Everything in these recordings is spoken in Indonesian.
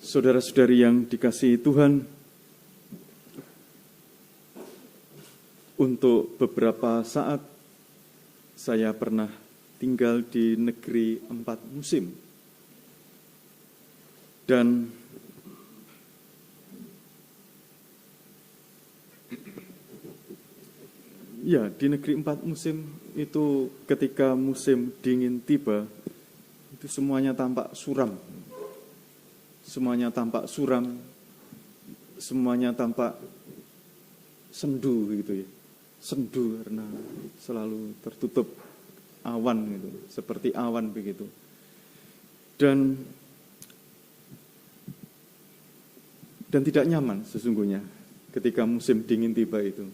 Saudara-saudari yang dikasihi Tuhan, untuk beberapa saat saya pernah tinggal di negeri 4 musim. Dan ya, di negeri 4 musim itu ketika musim dingin tiba, itu semuanya tampak suram. Semuanya tampak suram, semuanya tampak sendu gitu ya. Sendu karena selalu tertutup awan gitu, seperti awan begitu. Dan tidak nyaman sesungguhnya ketika musim dingin tiba itu.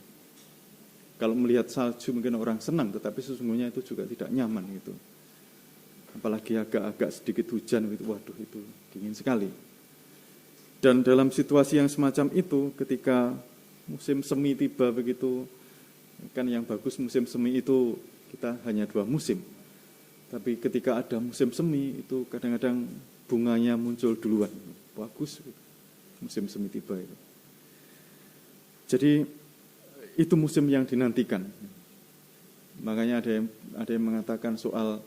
Kalau melihat salju mungkin orang senang, tetapi sesungguhnya itu juga tidak nyaman gitu. Apalagi agak-agak sedikit hujan gitu, waduh itu dingin sekali. Dan dalam situasi yang semacam itu, ketika musim semi tiba begitu, kan yang bagus musim semi itu kita hanya 2 musim. Tapi ketika ada musim semi itu kadang-kadang bunganya muncul duluan, bagus gitu, musim semi tiba itu. Jadi itu musim yang dinantikan. Makanya ada yang mengatakan soal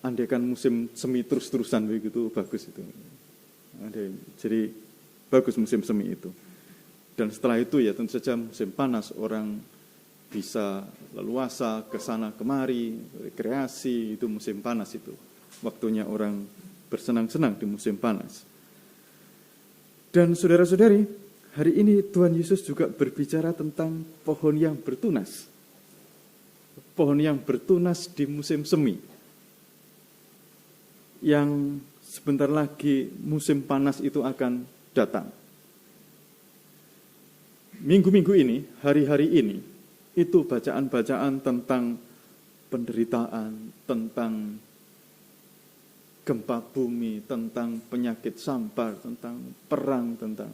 andaikan musim semi terus-terusan begitu bagus itu. Jadi bagus musim semi itu. Dan setelah itu ya tentu saja musim panas, orang bisa leluasa ke sana kemari, rekreasi, itu musim panas itu. Waktunya orang bersenang-senang di musim panas. Dan saudara-saudari, hari ini Tuhan Yesus juga berbicara tentang pohon yang bertunas. Pohon yang bertunas di musim semi. Yang sebentar lagi musim panas itu akan datang. Minggu-minggu ini, hari-hari ini, itu bacaan-bacaan tentang penderitaan, tentang gempa bumi, tentang penyakit sampar, tentang perang, tentang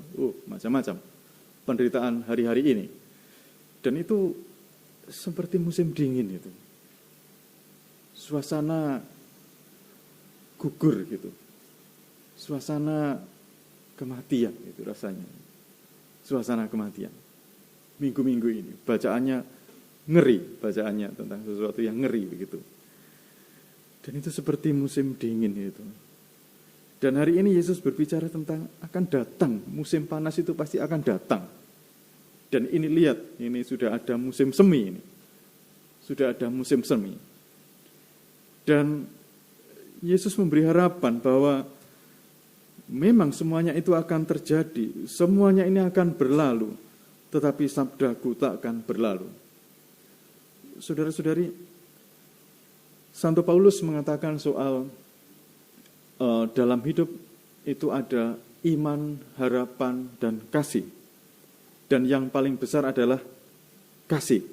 macam-macam penderitaan hari-hari ini. Dan itu seperti musim dingin itu. Suasana gugur gitu. Suasana kematian itu rasanya. Suasana kematian. Minggu-minggu ini bacaannya ngeri, bacaannya tentang sesuatu yang ngeri begitu. Dan itu seperti musim dingin itu. Dan hari ini Yesus berbicara tentang akan datang, musim panas itu pasti akan datang. Dan ini lihat, ini sudah ada musim semi ini. Sudah ada musim semi. Dan Yesus memberi harapan bahwa memang semuanya itu akan terjadi, semuanya ini akan berlalu, tetapi sabdaku tak akan berlalu. Saudara-saudari, Santo Paulus mengatakan soal dalam hidup itu ada iman, harapan, dan kasih. Dan yang paling besar adalah kasih.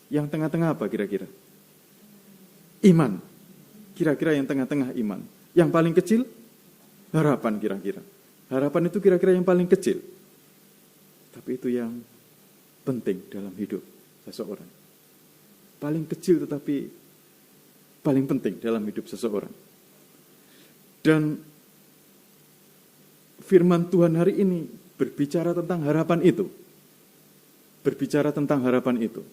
Yang tengah-tengah apa kira-kira? Iman. Kira-kira yang tengah-tengah iman. Yang paling kecil, harapan kira-kira. Harapan itu kira-kira yang paling kecil. Tapi itu yang penting dalam hidup seseorang. Paling kecil tetapi paling penting dalam hidup seseorang. Dan firman Tuhan hari ini berbicara tentang harapan itu. Berbicara tentang harapan itu.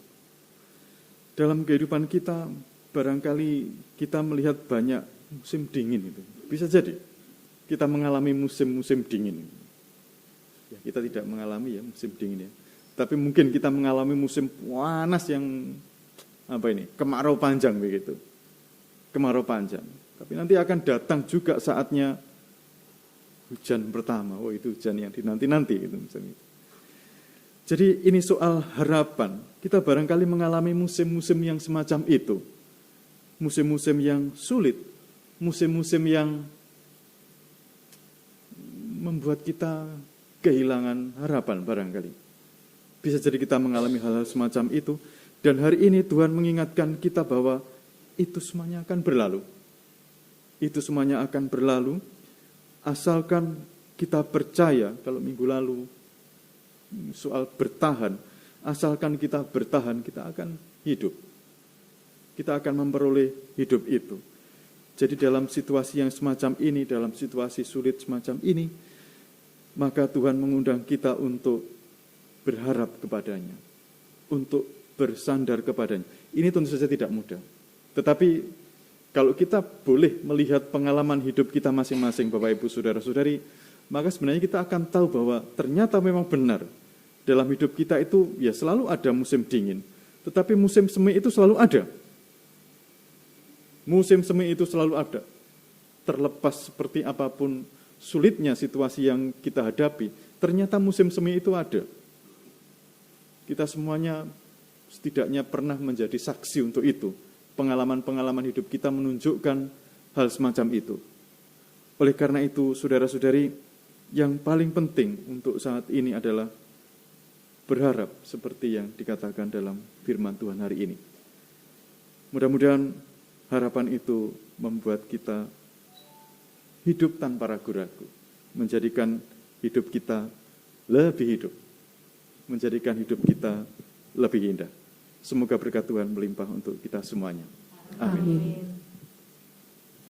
Dalam kehidupan kita, barangkali kita melihat banyak musim dingin itu. Bisa jadi kita mengalami musim-musim dingin. Ya, kita tidak mengalami ya musim dingin ya. Tapi mungkin kita mengalami musim panas yang kemarau panjang begitu. Kemarau panjang. Tapi nanti akan datang juga saatnya hujan pertama. Itu hujan yang dinanti-nanti gitu misalnya. Jadi ini soal harapan. Kita barangkali mengalami musim-musim yang semacam itu. Musim-musim yang sulit, musim-musim yang membuat kita kehilangan harapan barangkali. Bisa jadi kita mengalami hal-hal semacam itu, dan hari ini Tuhan mengingatkan kita bahwa itu semuanya akan berlalu. Itu semuanya akan berlalu, asalkan kita percaya. Kalau minggu lalu soal bertahan, asalkan kita bertahan, kita akan hidup. Kita akan memperoleh hidup itu. Jadi dalam situasi yang semacam ini, dalam situasi sulit semacam ini, maka Tuhan mengundang kita untuk berharap kepadanya, untuk bersandar kepadanya. Ini tentu saja tidak mudah. Tetapi kalau kita boleh melihat pengalaman hidup kita masing-masing, Bapak Ibu Saudara-saudari, maka sebenarnya kita akan tahu bahwa ternyata memang benar dalam hidup kita itu ya selalu ada musim dingin, tetapi musim semi itu selalu ada. Musim semi itu selalu ada. Terlepas seperti apapun sulitnya situasi yang kita hadapi, ternyata musim semi itu ada. Kita semuanya setidaknya pernah menjadi saksi untuk itu. Pengalaman-pengalaman hidup kita menunjukkan hal semacam itu. Oleh karena itu, saudara-saudari, yang paling penting untuk saat ini adalah berharap seperti yang dikatakan dalam firman Tuhan hari ini. Mudah-mudahan harapan itu membuat kita hidup tanpa ragu-ragu, menjadikan hidup kita lebih hidup, menjadikan hidup kita lebih indah. Semoga berkat Tuhan melimpah untuk kita semuanya. Amin.